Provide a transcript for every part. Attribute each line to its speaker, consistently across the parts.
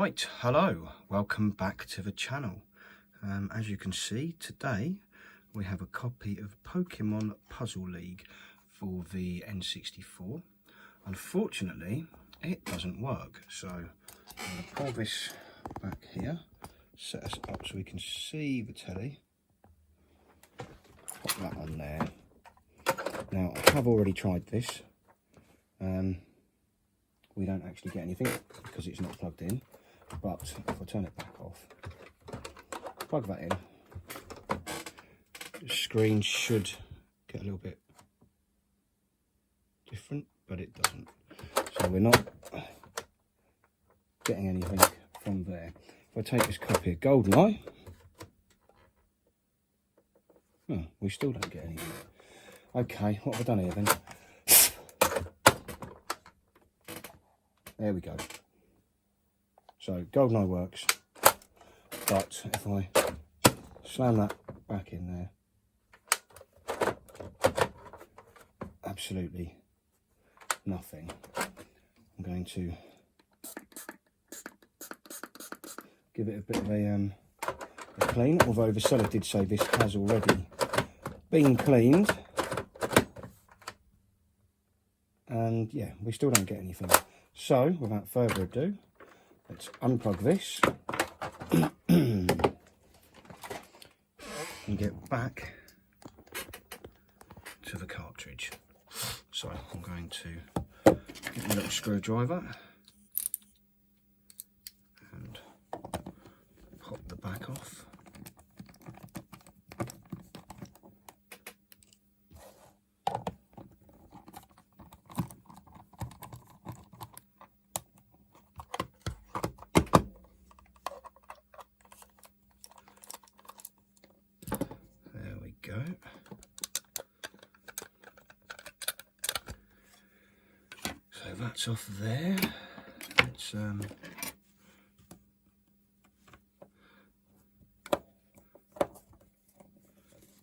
Speaker 1: Right, hello, welcome back to the channel. As you can see, today we have a copy of Pokemon Puzzle League for the N64. Unfortunately, it doesn't work, so I'm going to pull this back here, set us up so we can see the telly. Put that on there. Now, I have already tried this. We don't actually get anything because it's not plugged in. But if I turn it back off, plug that in, the screen should get a little bit different, but it doesn't. So we're not getting anything from there. If I take this copy of GoldenEye, oh, we still don't get anything. Okay, what have I done here then? There we go. So GoldenEye works, but if I slam that back in there, absolutely nothing. I'm going to give it a bit of a clean, although the seller did say this has already been cleaned. And yeah, we still don't get anything. So without further ado, let's unplug this and get back to the cartridge. So I'm going to get my little screwdriver and pop the back off. Go. So that's off there. Let's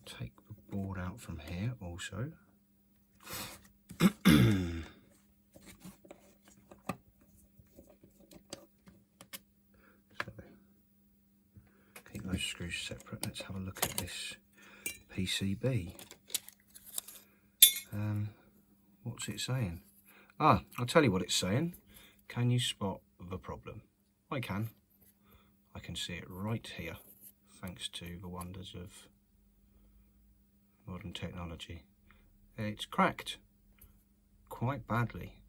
Speaker 1: take the board out from here also. So keep those screws separate. Let's have a look at this PCB. What's it saying? I'll tell you what it's saying. Can you spot the problem? I can. I can see it right here, thanks to the wonders of modern technology. It's cracked quite badly.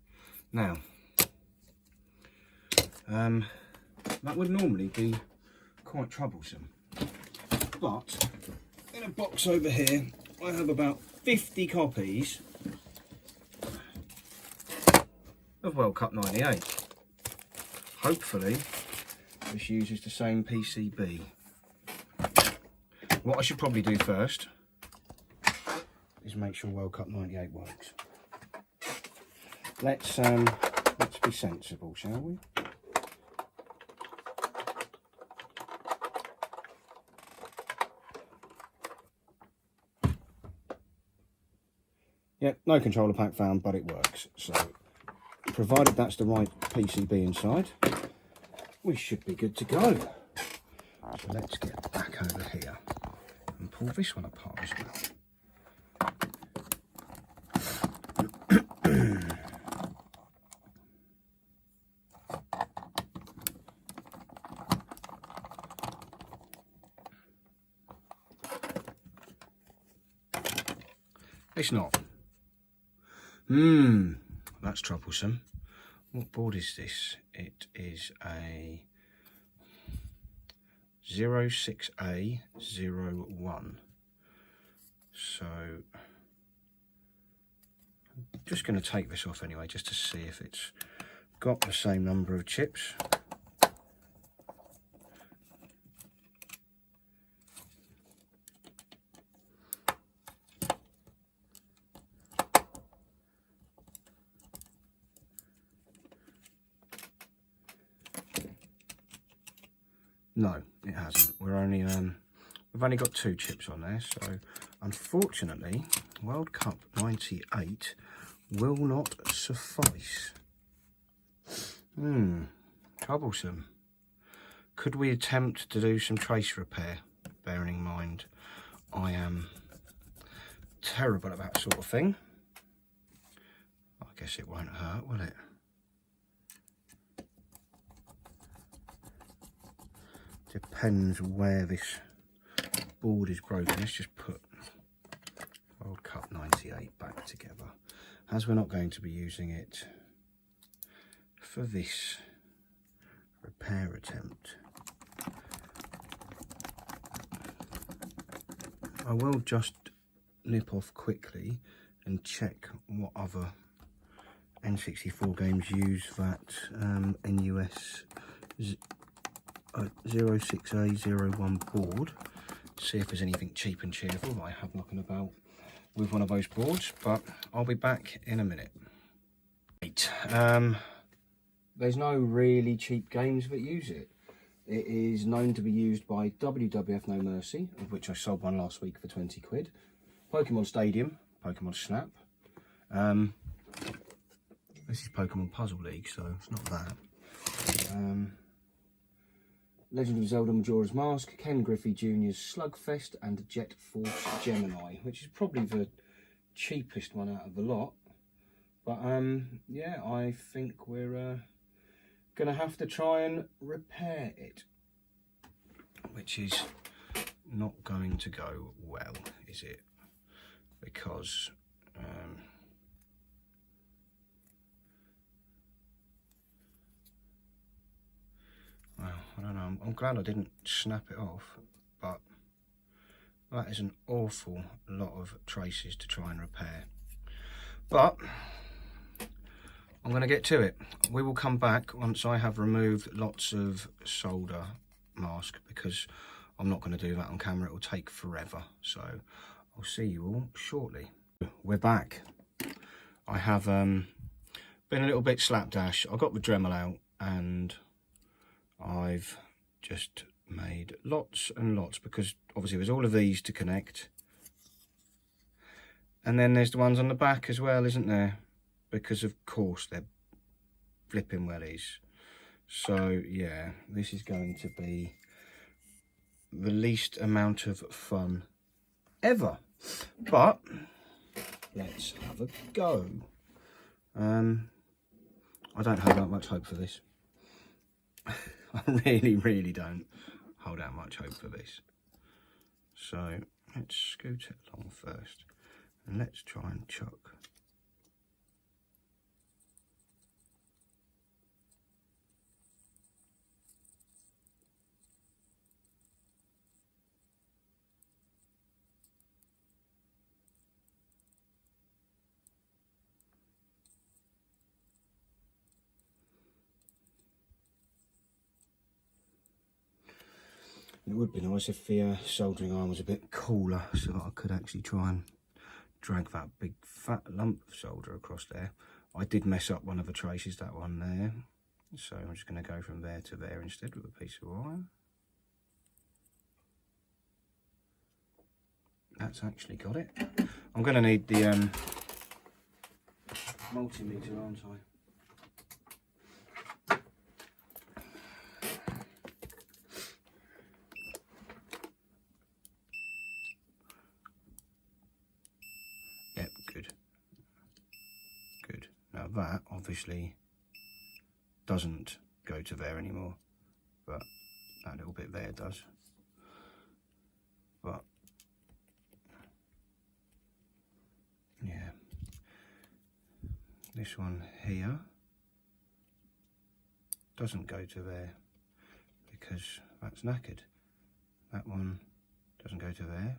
Speaker 1: Now, that would normally be quite troublesome, but in a box over here, I have about 50 copies of World Cup 98. Hopefully, this uses the same PCB. What I should probably do first is make sure World Cup 98 works. Let's be sensible, shall we? Yep, no controller pack found, but it works. So, provided that's the right PCB inside, we should be good to go. So let's get back over here and pull this one apart as well. It's not. That's troublesome. What board is this? It is a 06A01. So I'm just going to take this off anyway, just to see if it's got the same number of chips. No, it hasn't. We've only got 2 chips on there, so unfortunately World Cup 98 will not suffice. Troublesome. Could we attempt to do some trace repair, bearing in mind I am terrible at that sort of thing? I guess it won't hurt, will it? Depends where this board is broken. Let's just put old Cup 98 back together, as we're not going to be using it for this repair attempt. I will just nip off quickly and check what other N64 games use that NUS 06A01 board. See if there's anything cheap and cheerful that I have knocking about with one of those boards, but I'll be back in a minute. Right. There's no really cheap games that use it. It is known to be used by WWF No Mercy, of which I sold one last week for 20 quid. Pokemon Stadium, Pokemon Snap. This is Pokemon Puzzle League, so it's not that. Legend of Zelda Majora's Mask, Ken Griffey Jr.'s Slugfest, and Jet Force Gemini, which is probably the cheapest one out of the lot. But yeah, I think we're gonna have to try and repair it, which is not going to go well, is it? Because well, I don't know, I'm glad I didn't snap it off, but that is an awful lot of traces to try and repair. But I'm going to get to it. We will come back once I have removed lots of solder mask, because I'm not going to do that on camera. It will take forever. So I'll see you all shortly. We're back. I have been a little bit slapdash. I got the Dremel out and I've just made lots and lots, because obviously there's all of these to connect. And then there's the ones on the back as well, isn't there? Because of course they're flipping wellies. So yeah, this is going to be the least amount of fun ever. But let's have a go. I don't hold out much hope for this. I really don't hold out much hope for this. So let's scoot it along first, and let's try and chuck. It would be nice if the soldering iron was a bit cooler, so that I could actually try and drag that big fat lump of solder across there. I did mess up one of the traces, that one there, so I'm just going to go from there to there instead with a piece of wire. That's actually got it. I'm going to need the multimeter, aren't I? Yep, good. Now that obviously doesn't go to there anymore, but that little bit there does. But yeah, this one here doesn't go to there because that's knackered. That one doesn't go to there.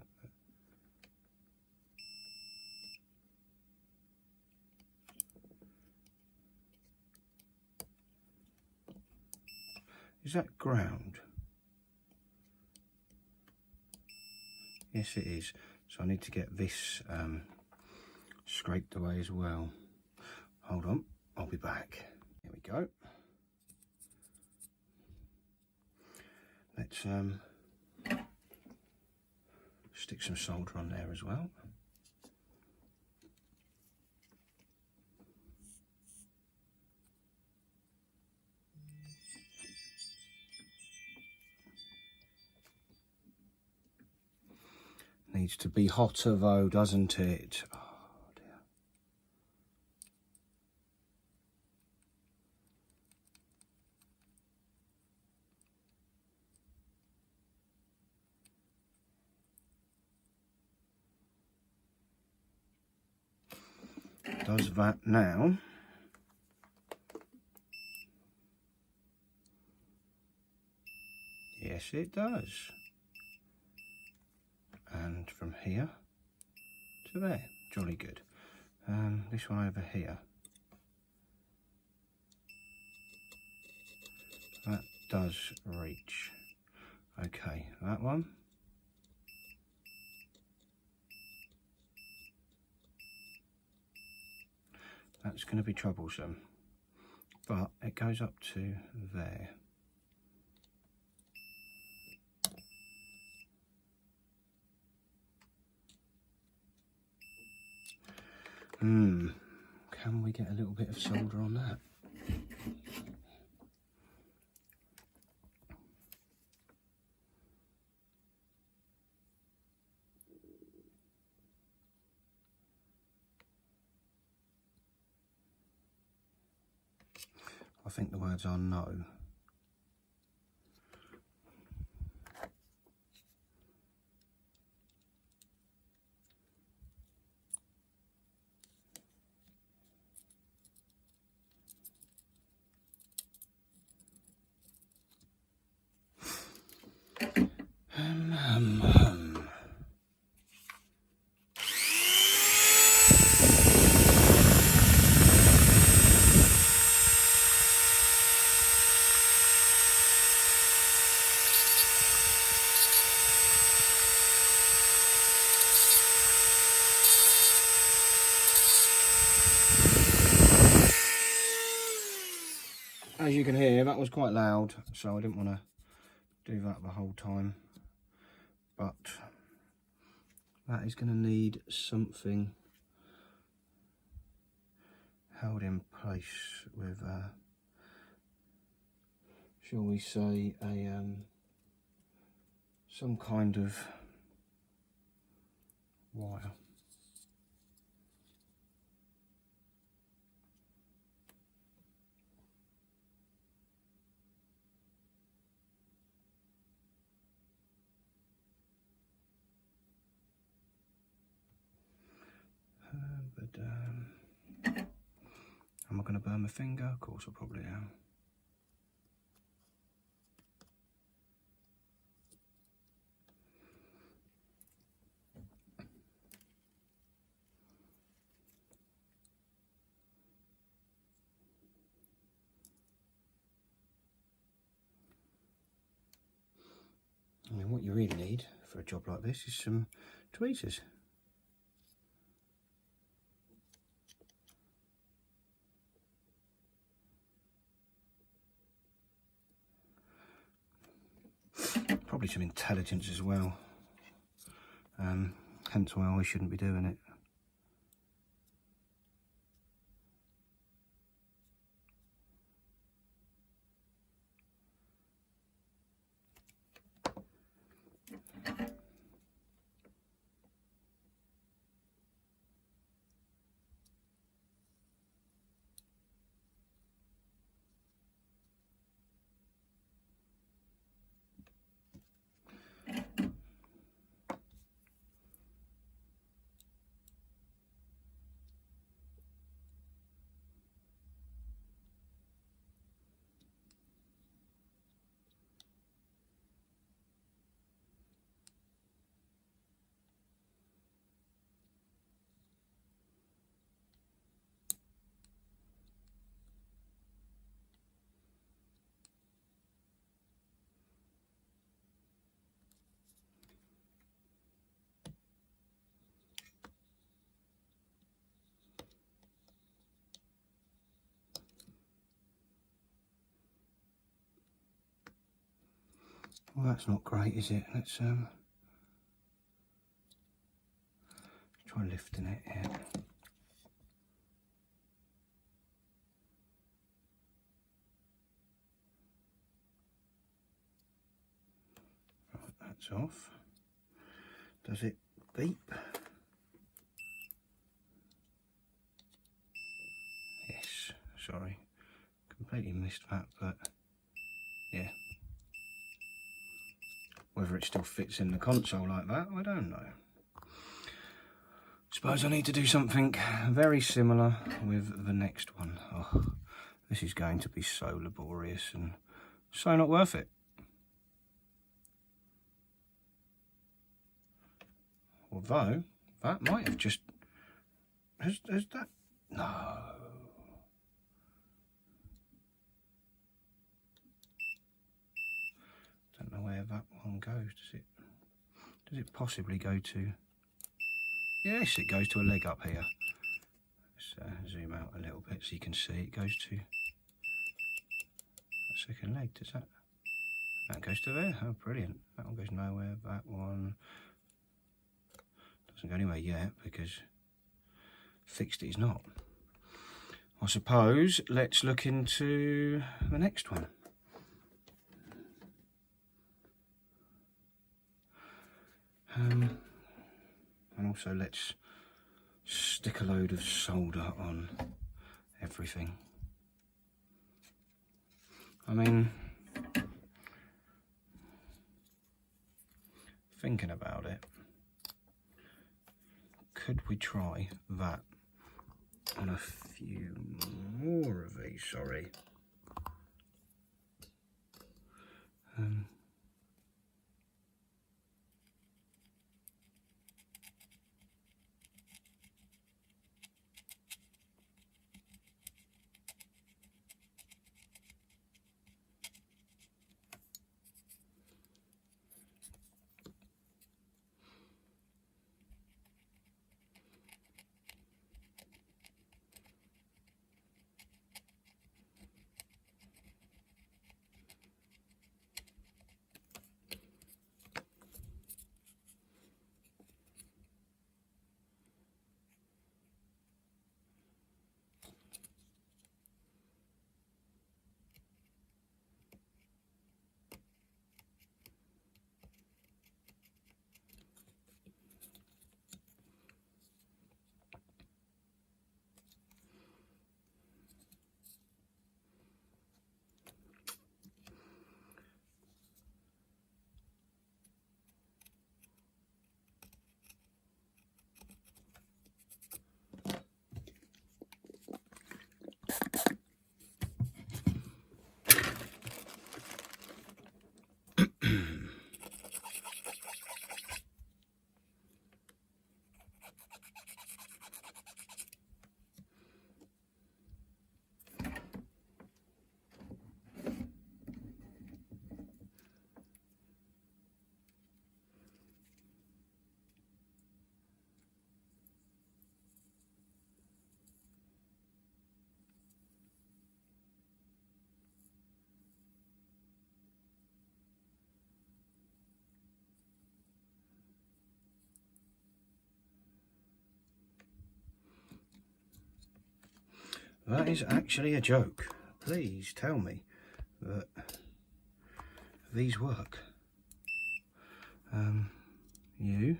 Speaker 1: Is that ground? Yes, it is. So I need to get this scraped away as well. Hold on, I'll be back. Here we go. Let's stick some solder on there as well. Needs to be hotter though, doesn't it? Oh dear. Does that now. Yes, it does. And from here to there, jolly good. This one over here. That does reach. Okay, that one. That's going to be troublesome, but it goes up to there. Can we get a little bit of solder on that? I think the words are no. As you can hear, that was quite loud, so I didn't want to do that the whole time. But that is going to need something held in place with, shall we say, some kind of wire. Am I going to burn my finger? Of course I probably am. I mean, what you really need for a job like this is some tweezers. Probably some intelligence as well. Hence why I shouldn't be doing it. Well, that's not great, is it? Let's try lifting it here. Right, that's off. Does it beep. Yes, sorry, completely missed that, but yeah. Whether it still fits in the console like that, I don't know. Suppose I need to do something very similar with the next one. Oh, this is going to be so laborious and so not worth it. Although, that might have just... Has that... No. Don't know where that one goes, does it possibly go to... Yes, it goes to a leg up here. Let's zoom out a little bit so you can see it goes to a second leg. Does that? That goes to there. Oh, brilliant. That one goes nowhere. That one doesn't go anywhere yet because fixed it is not. I suppose let's look into the next one. And also let's stick a load of solder on everything. I mean, thinking about it, could we try that on a few more of these? Sorry. That is actually a joke. Please tell me that these work. You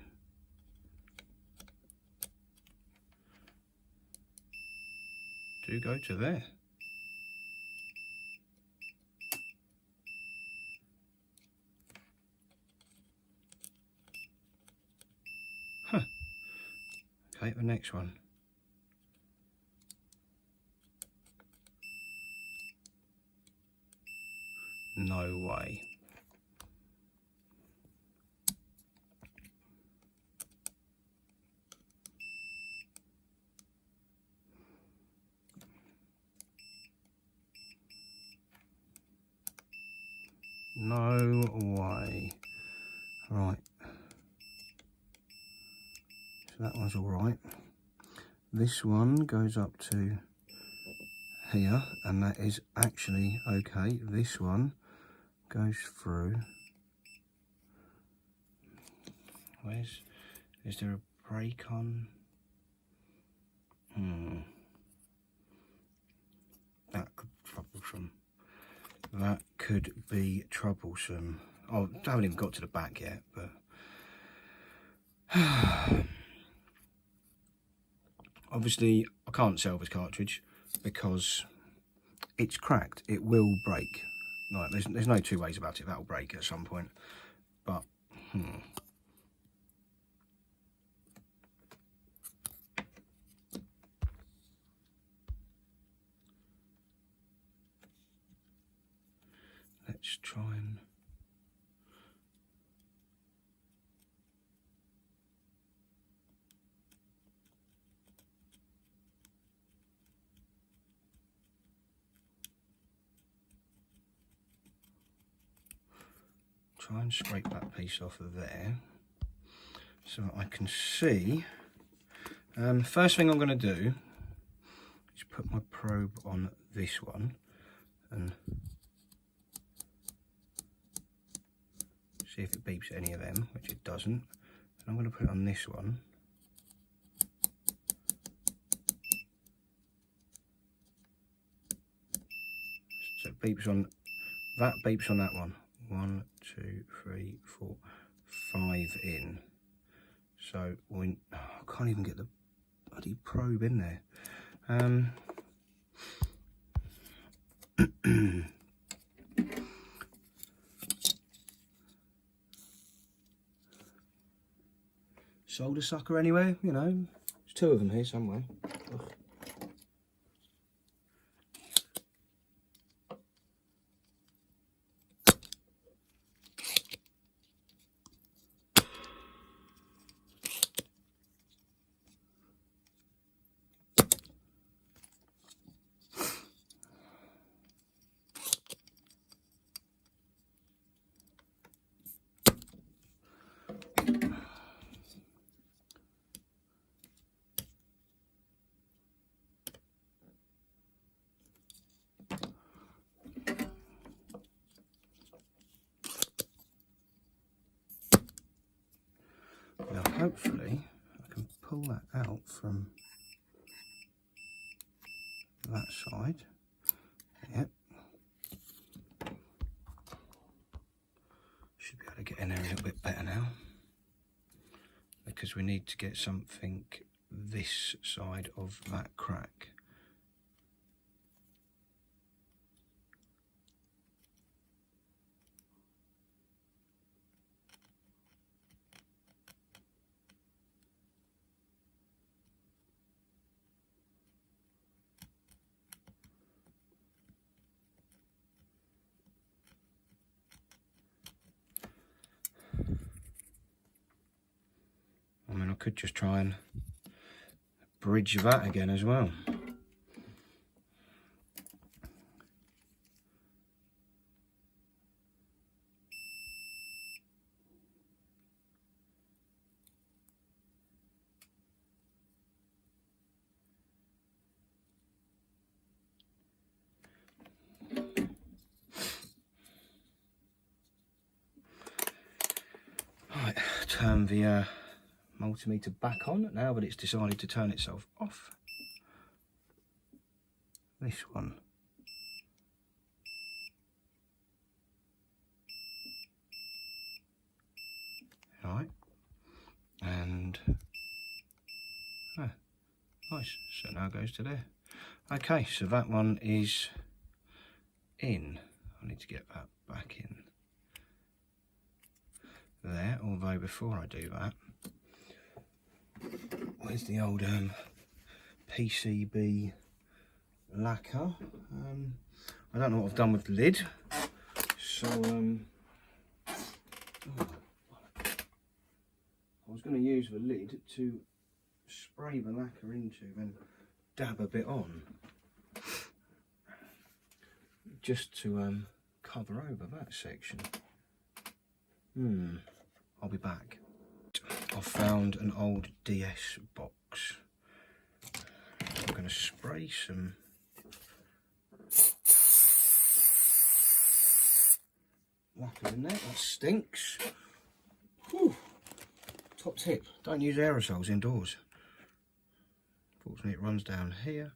Speaker 1: do go to there. Huh. Okay, the next one. No way. No way. Right. So that one's all right. This one goes up to here, and that is actually okay. This one goes through. Is there a break on? That could be troublesome. That could be troublesome. Oh, I haven't even got to the back yet, but Obviously, I can't sell this cartridge because it's cracked. It will break. Like, there's no two ways about it. That'll break at some point. But, let's try and... try and scrape that piece off of there so I can see. First thing I'm going to do is put my probe on this one and see if it beeps at any of them, which it doesn't. And I'm going to put it on this one. So it beeps on that, beeps on that one. 1, 2, 3, 4, 5 in. So I can't even get the bloody probe in there. Solder sucker anywhere, you know. There's 2 of them here somewhere. Ugh. Now hopefully I can pull that out from that side. Yep. Should be able to get in there a little bit better now, because we need to get something this side of that crack. I mean, I could just try and bridge that again as well. Right, turn the multimeter back on now that it's decided to turn itself off. This one. Right, and nice, so now it goes to there. Okay, so that one is in. I need to get that back in there, although before I do that, where's the old PCB lacquer? I don't know what I've done with the lid, so I was going to use the lid to spray the lacquer into, then dab a bit on, just to cover over that section. I'll be back. I've found an old DS box. I'm going to spray some lacquer in there. That stinks. Whew. Top tip, don't use aerosols indoors. Fortunately it runs down here.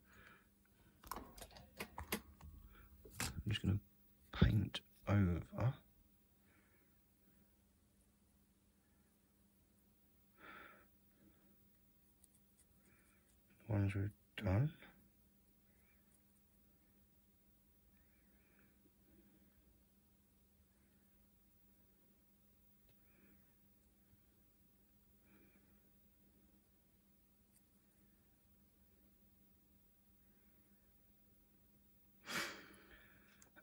Speaker 1: I'm just going to paint over. ones we've done.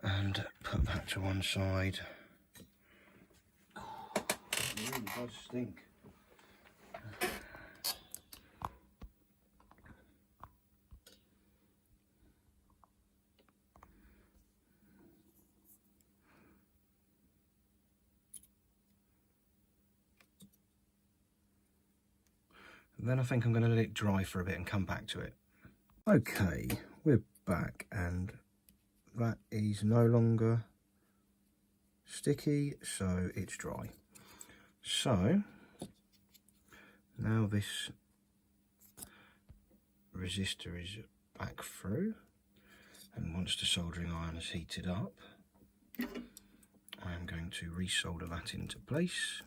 Speaker 1: And put that to one side. It really does stink. And then I think I'm going to let it dry for a bit and come back to it. Okay, we're back, and that is no longer sticky, so it's dry. So now this resistor is back through, and once the soldering iron has heated up, I am going to resolder that into place.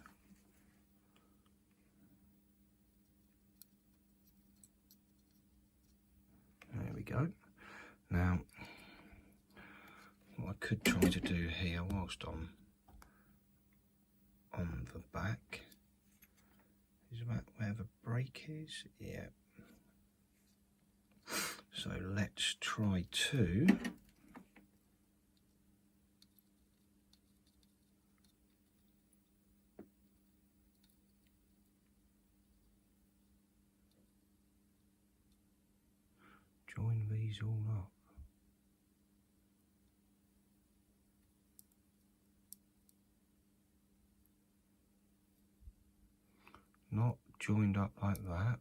Speaker 1: There we go. Now, what I could try to do here whilst I'm on the back is about where the brake is. Yeah. So let's try to join these all up. Not joined up like that.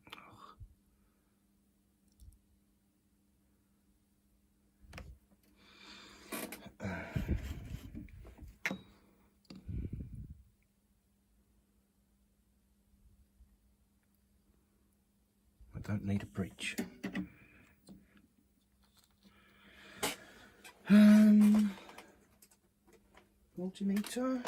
Speaker 1: I don't need a breech. Multimeter.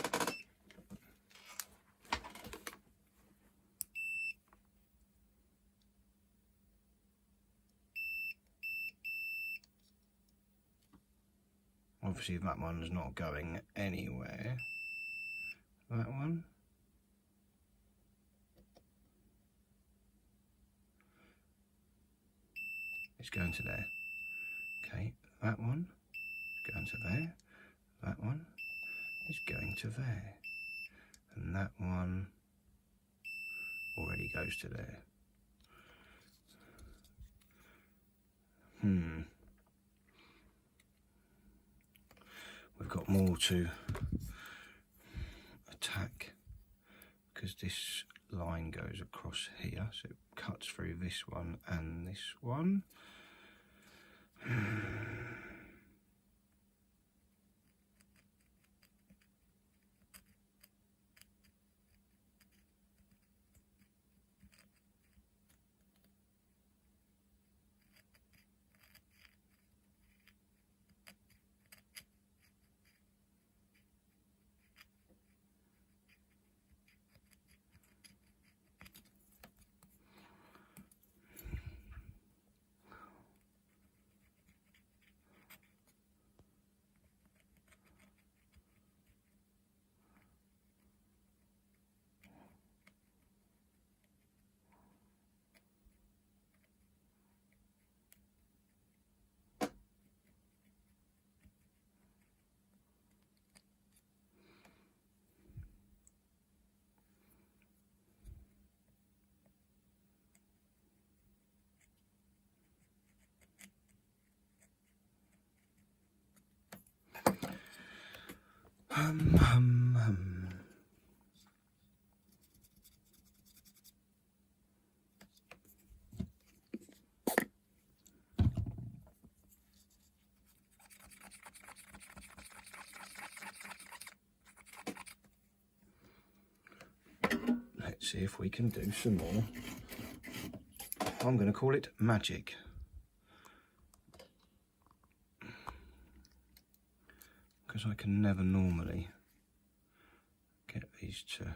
Speaker 1: Obviously that one's not going anywhere. That one. It's going to there. Okay, that one is going to there. That one is going to there. And that one already goes to there. We've got more to attack because this line goes across here, so it cuts through this one and this one. Let's see if we can do some more. I'm going to call it magic. Because I can never normally get these to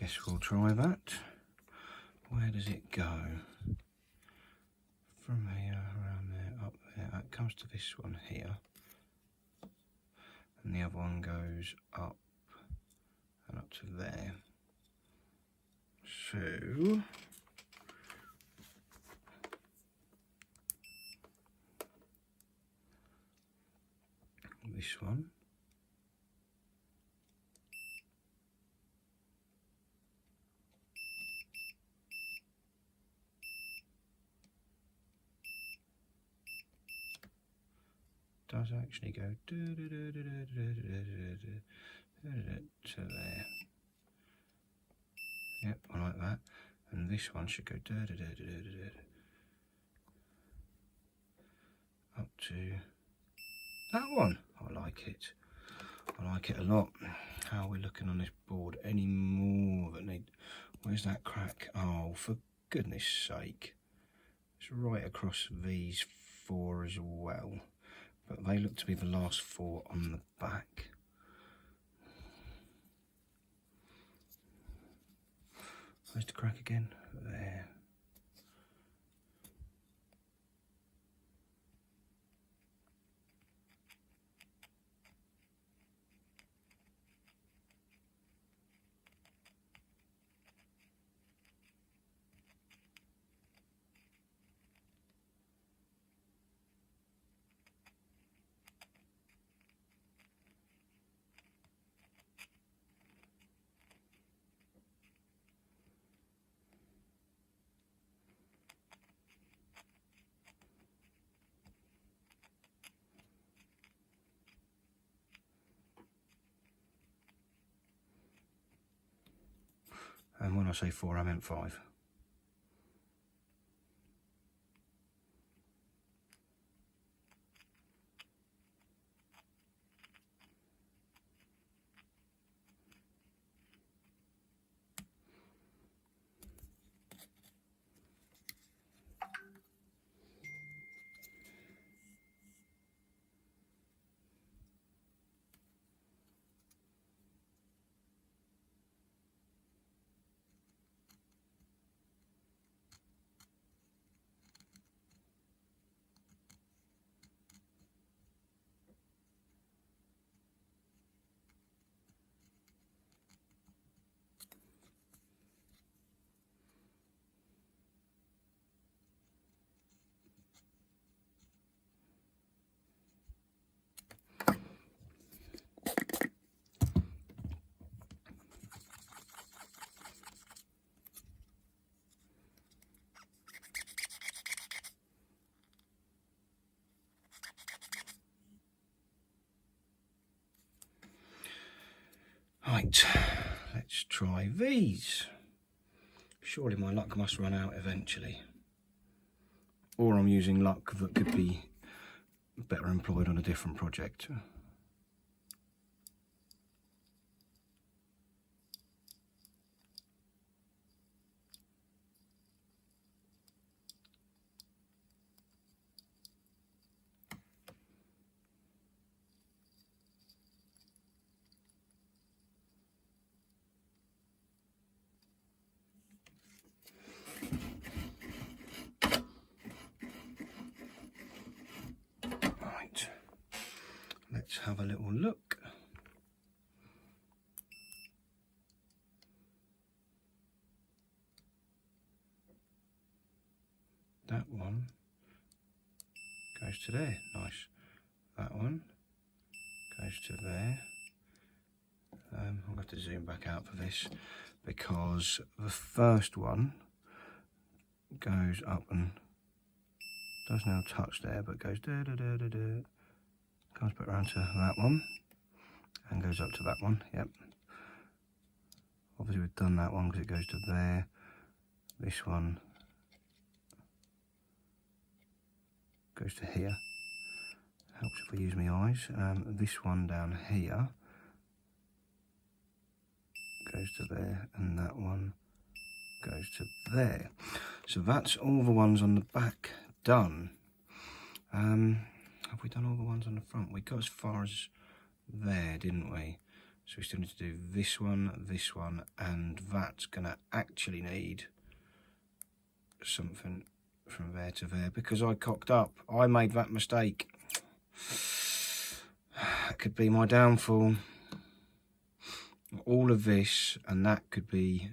Speaker 1: guess we'll try that. Where does it go? From here, around there, up there. It comes to this one here. And the other one goes up and up to there. So this one. Does actually go to there. Yep, I like that. And this one should go up to that one. I like it. I like it a lot. How are we looking on this board? Any more that need? Where's that crack? Oh, for goodness sake. It's right across these four as well. But they look to be the last four on the back. Where's the crack again? There. And when I say four, I meant five. Right, let's try these. Surely my luck must run out eventually. Or I'm using luck that could be better employed on a different project. Right, let's have a little look. That one goes to there, nice. That one goes to there. I'm going to have to zoom back out for this because the first one goes up and does now touch there, but goes comes back around to that one and goes up to that one. Yep. Obviously we've done that one because it goes to there. This one goes to here. Helps if I use my eyes. This one down here goes to there, and that one goes to there. So that's all the ones on the back done. Have we done all the ones on the front? We got as far as there, didn't we? So we still need to do this one, and that's going to actually need something from there to there because I cocked up. I made that mistake. That could be my downfall. All of this, and that could be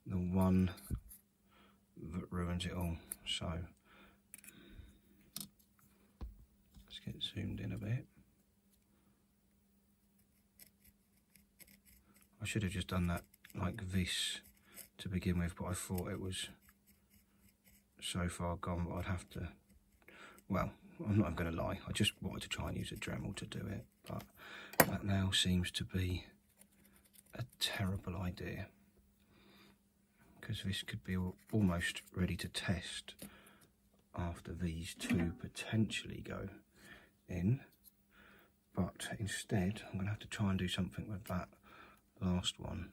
Speaker 1: the one that ruins it all. So let's get zoomed in a bit. I should have just done that like this to begin with, but I thought it was so far gone that I'd have to, well, I'm not going to lie, I just wanted to try and use a Dremel to do it, but that now seems to be a terrible idea because this could be almost ready to test after these two potentially go in, but instead I'm going to have to try and do something with that last one.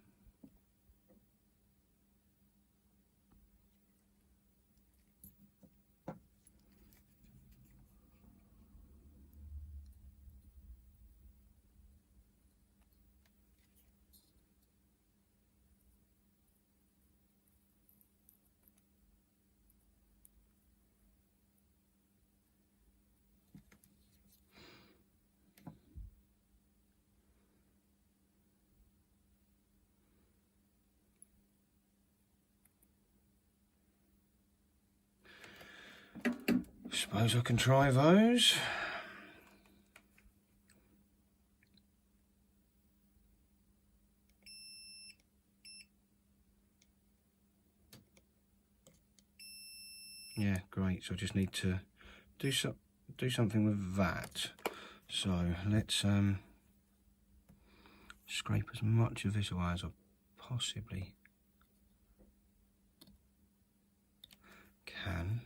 Speaker 1: Suppose I can try those. Yeah, great. So I just need to do something with that. So let's scrape as much of this away as I possibly can.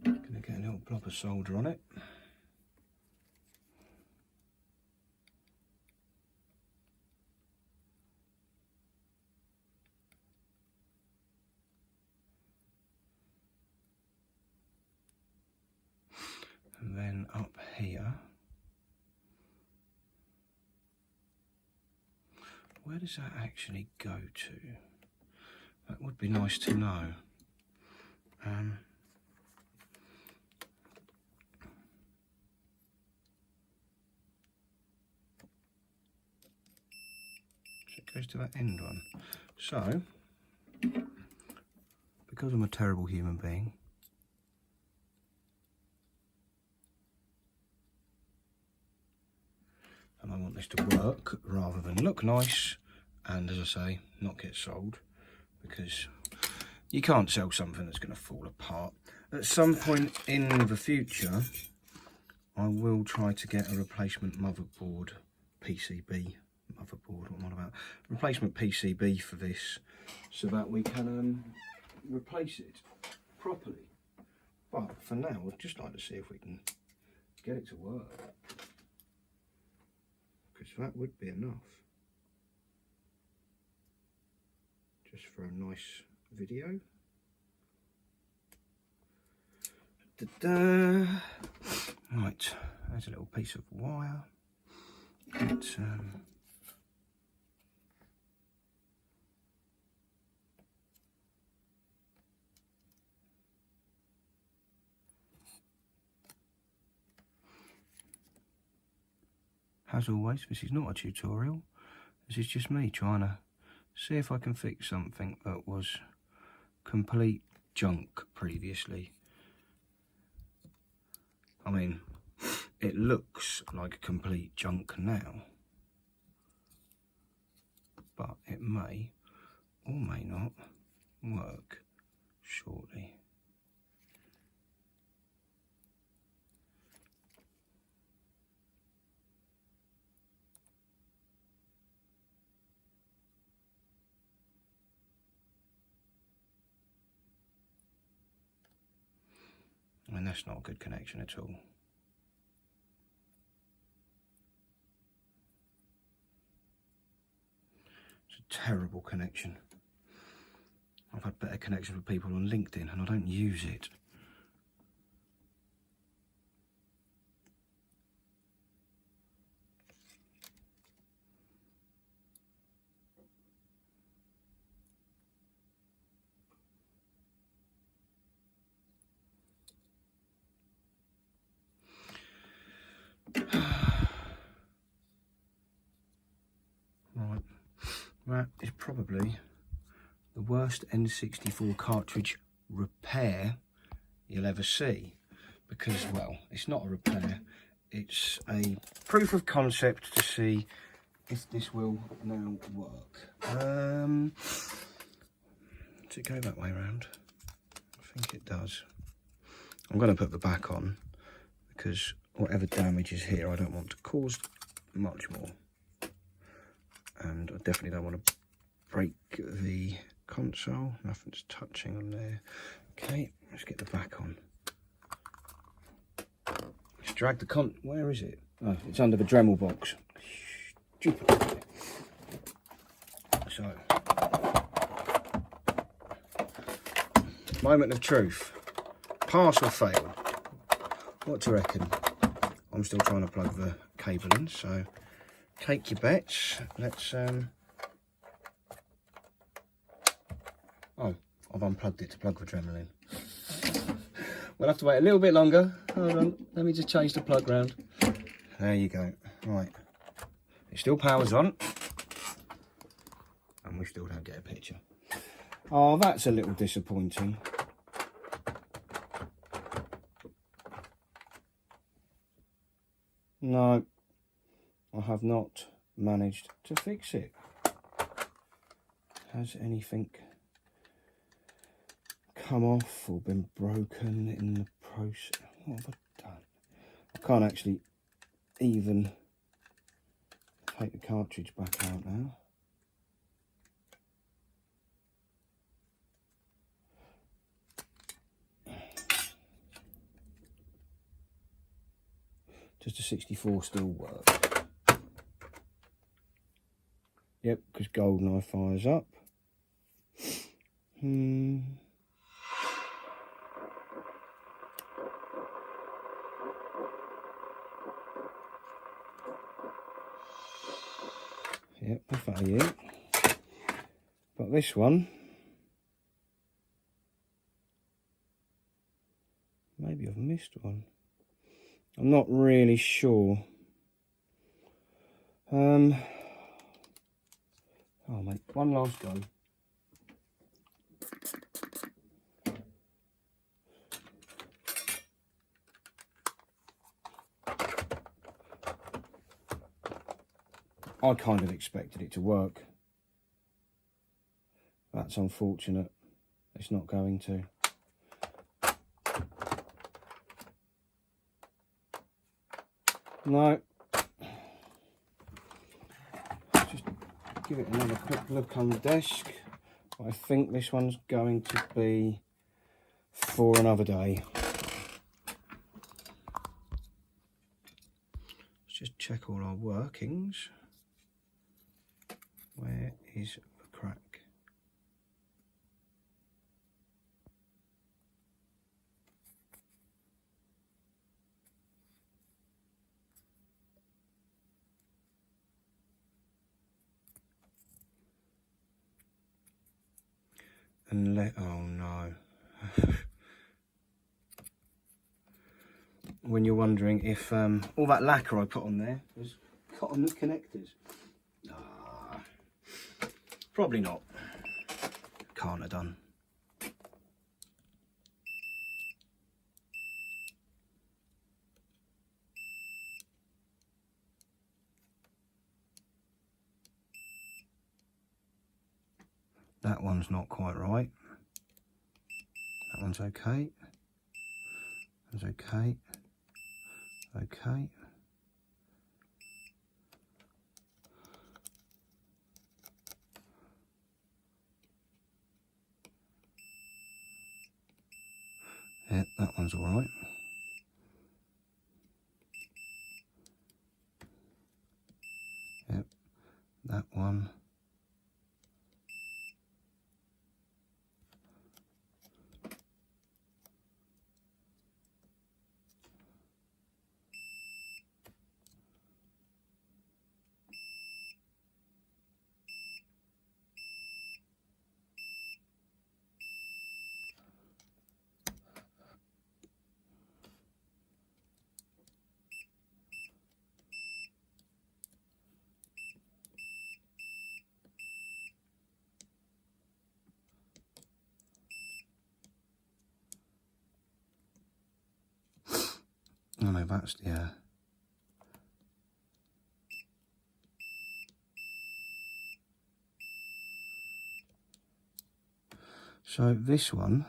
Speaker 1: Gonna get a little blob of solder on it. And then up here, where does that actually go to? That would be nice to know. So it goes to that end one. So, because I'm a terrible human being, and I want this to work rather than look nice, and as I say, not get sold, because you can't sell something that's going to fall apart. At some point in the future, I will try to get a replacement motherboard, PCB motherboard, what am I about? Replacement PCB for this, so that we can replace it properly. But for now, I'd just like to see if we can get it to work, because that would be enough just for a nice video. Right, there's a little piece of wire. It's as always, this is not a tutorial. This is just me trying to see if I can fix something that was complete junk previously. I mean, it looks like complete junk now, but it may or may not work shortly. I mean, that's not a good connection at all. It's a terrible connection. I've had better connections with people on LinkedIn and I don't use it. Right, that is probably the worst N64 cartridge repair you'll ever see, because, well, it's not a repair, it's a proof of concept to see if this will now work. Does it go that way around? I think it does. I'm going to put the back on because whatever damage is here I don't want to cause much more, and I definitely don't want to break the console. Nothing's touching on there. Okay, let's get the back on. Let's drag the where is it? Oh, it's under the Dremel box. Stupid. So, moment of truth. Pass or fail? What do you reckon? I'm still trying to plug the cable in, so take your bets. Let's oh, I've unplugged it to plug the Dremel in. We'll have to wait a little bit longer. Hold on, let me just change the plug round. There you go. Right, it still powers on, and we still don't get a picture. Oh, that's a little disappointing. No, I have not managed to fix it. Has anything come off or been broken in the process? What have I done? I can't actually even take the cartridge back out now. Does the 64 still work? Yep, because GoldenEye fires up. Yep, that's that you. But this one, maybe I've missed one. I'm not really sure. Oh mate, one last go. I kind of expected it to work. That's unfortunate. It's not going to. No. Just give it another quick look on the desk. I think this one's going to be for another day. Let's just check all our workings. Where is the crack? And oh no. When you're wondering if all that lacquer I put on there was cut on the connectors. Probably not. Can't have done. That one's not quite right. that one's okay. That's okay. Okay. Yep, that one's all right. Yep, that one. Oh no, that's the so this one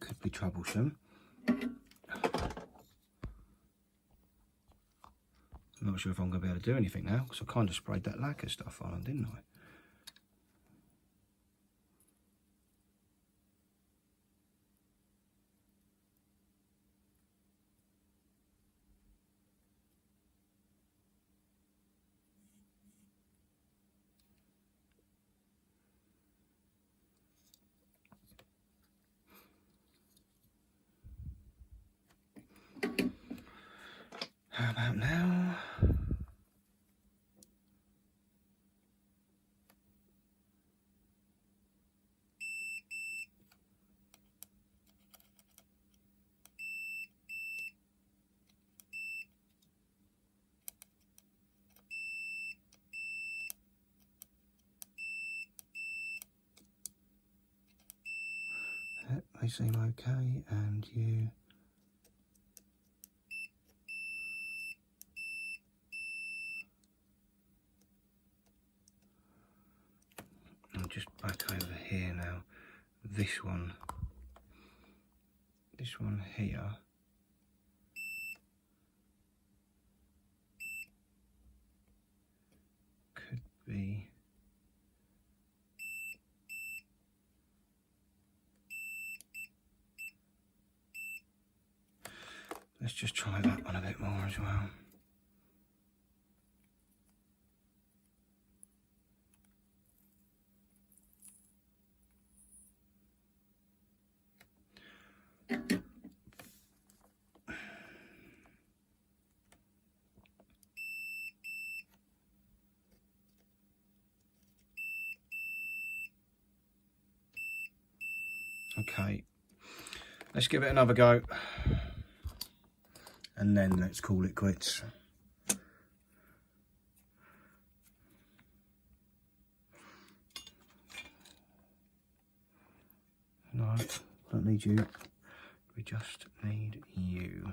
Speaker 1: could be troublesome. I'm not sure if I'm going to be able to do anything now, because I kind of sprayed that lacquer stuff on, didn't I? How about now? Yep, they seem okay, and you. I'm just back over here now. This one here could be. Let's just try that one a bit more as well. Okay, let's give it another go, and then let's call it quits. No, don't need you. We just need you.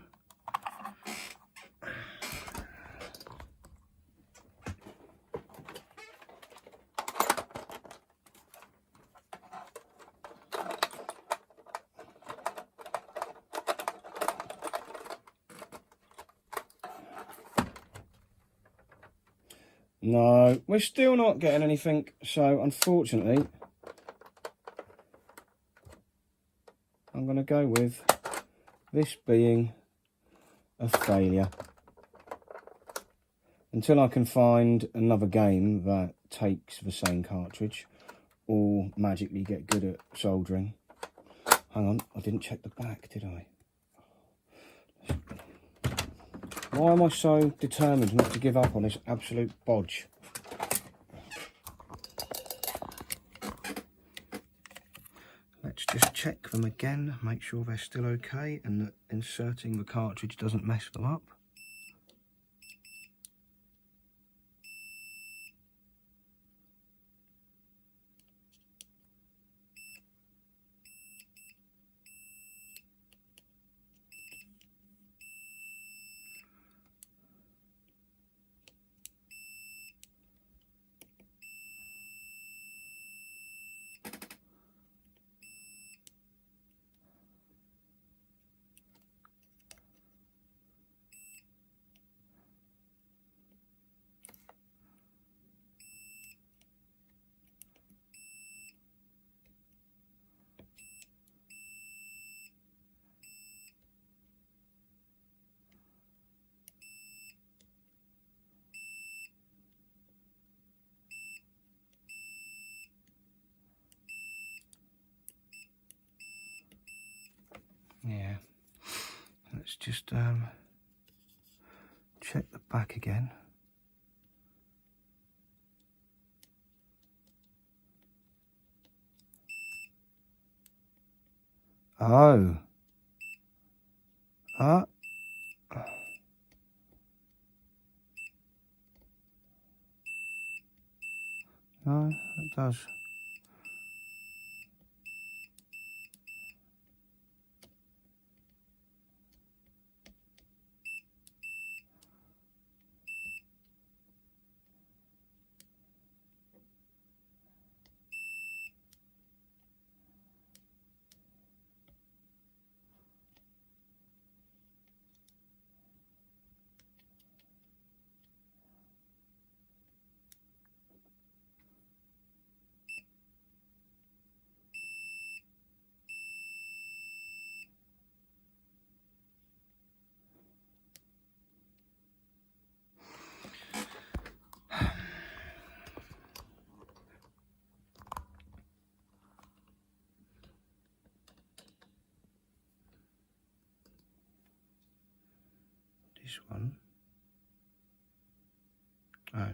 Speaker 1: No, we're still not getting anything, so unfortunately I'm going to go with this being a failure. Until I can find another game that takes the same cartridge or magically get good at soldering. Hang on, I didn't check the back, did I? Why am I so determined not to give up on this absolute bodge? Let's just check them again, make sure they're still okay and that inserting the cartridge doesn't mess them up. just check the back again. Oh. Ah. No, it does. This one. Oh,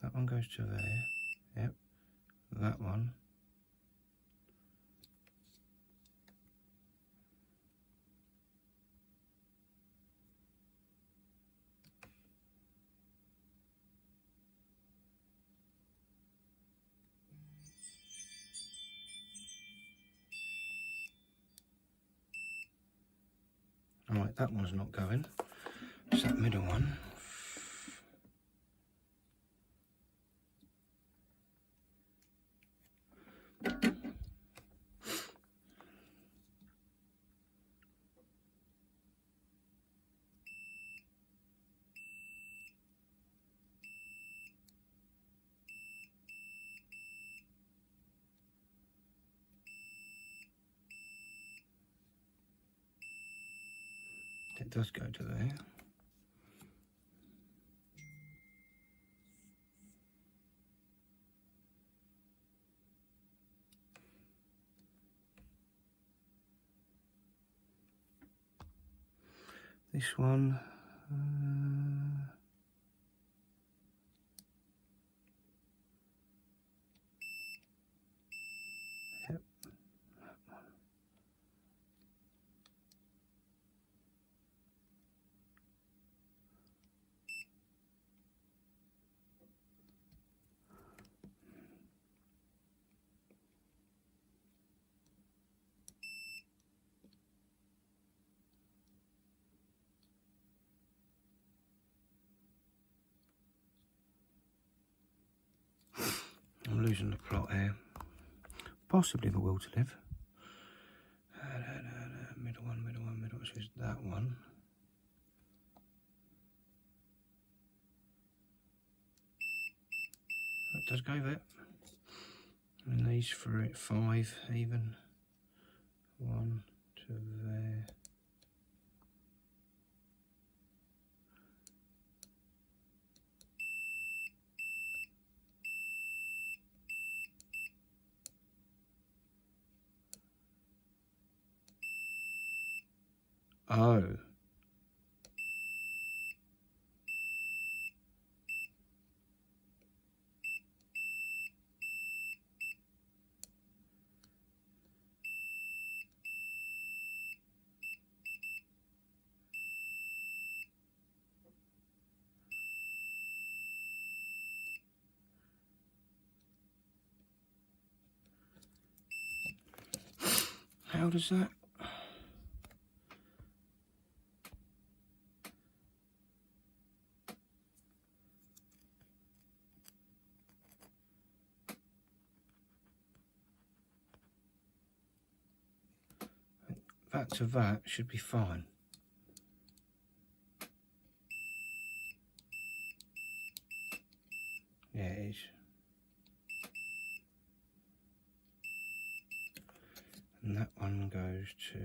Speaker 1: that one goes to there. Yep. That one. Alright, that one's not going. It's that middle one. It does go to there. This one. Yep. I'm losing the plot here. Possibly the will to live. Middle one, middle one, middle one. So it's that one. It does go there. And these for it 5 even. 1 to there. Oh. How does that? That to that should be fine. Yeah, it is. And that one goes to...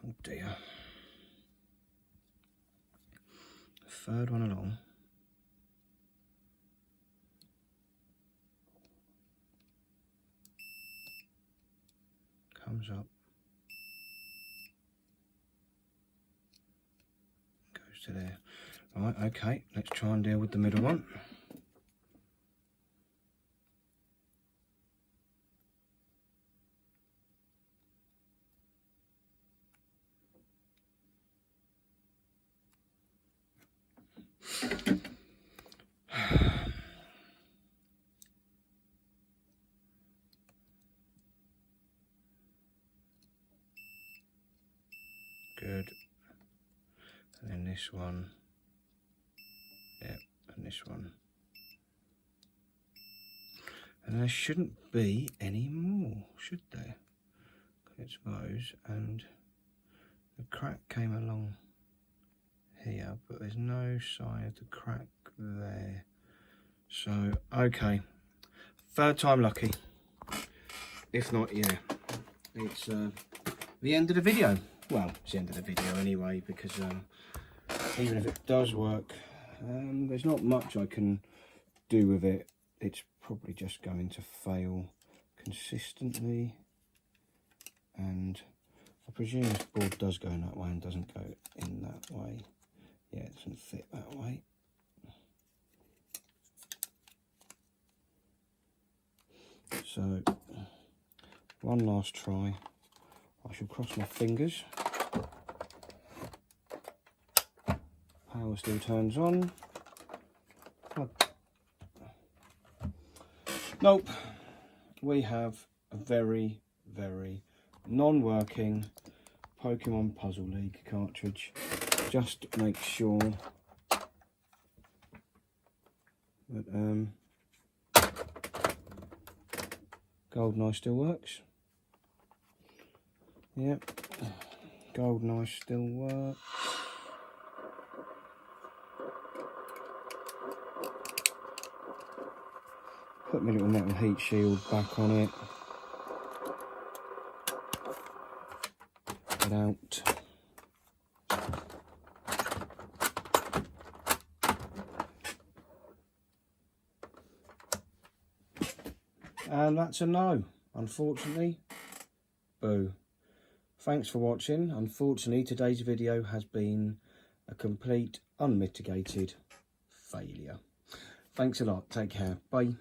Speaker 1: Oh dear. Third one along. comes up, goes to there. Right, okay, let's try and deal with the middle one. Good. And then this one. Yep, and this one. And there shouldn't be any more, should there? It's those, and the crack came along here, but there's no sign of the crack there. So, okay. Third time lucky. If not, yeah. It's the end of the video. Well, it's the end of the video anyway, because even if it does work, there's not much I can do with it. It's probably just going to fail consistently. And I presume this board does go in that way and doesn't go in that way. Yeah, it doesn't fit that way. So, one last try. I shall cross my fingers. Power still turns on. Plug. Nope. We have a very, very non-working Pokemon Puzzle League cartridge. Just make sure that GoldenEye still works. Yep, GoldenEye still works. Put my little metal heat shield back on it. Get out. And that's a no, unfortunately. Boo. Thanks for watching. Unfortunately, today's video has been a complete, unmitigated failure. Thanks a lot. Take care. Bye.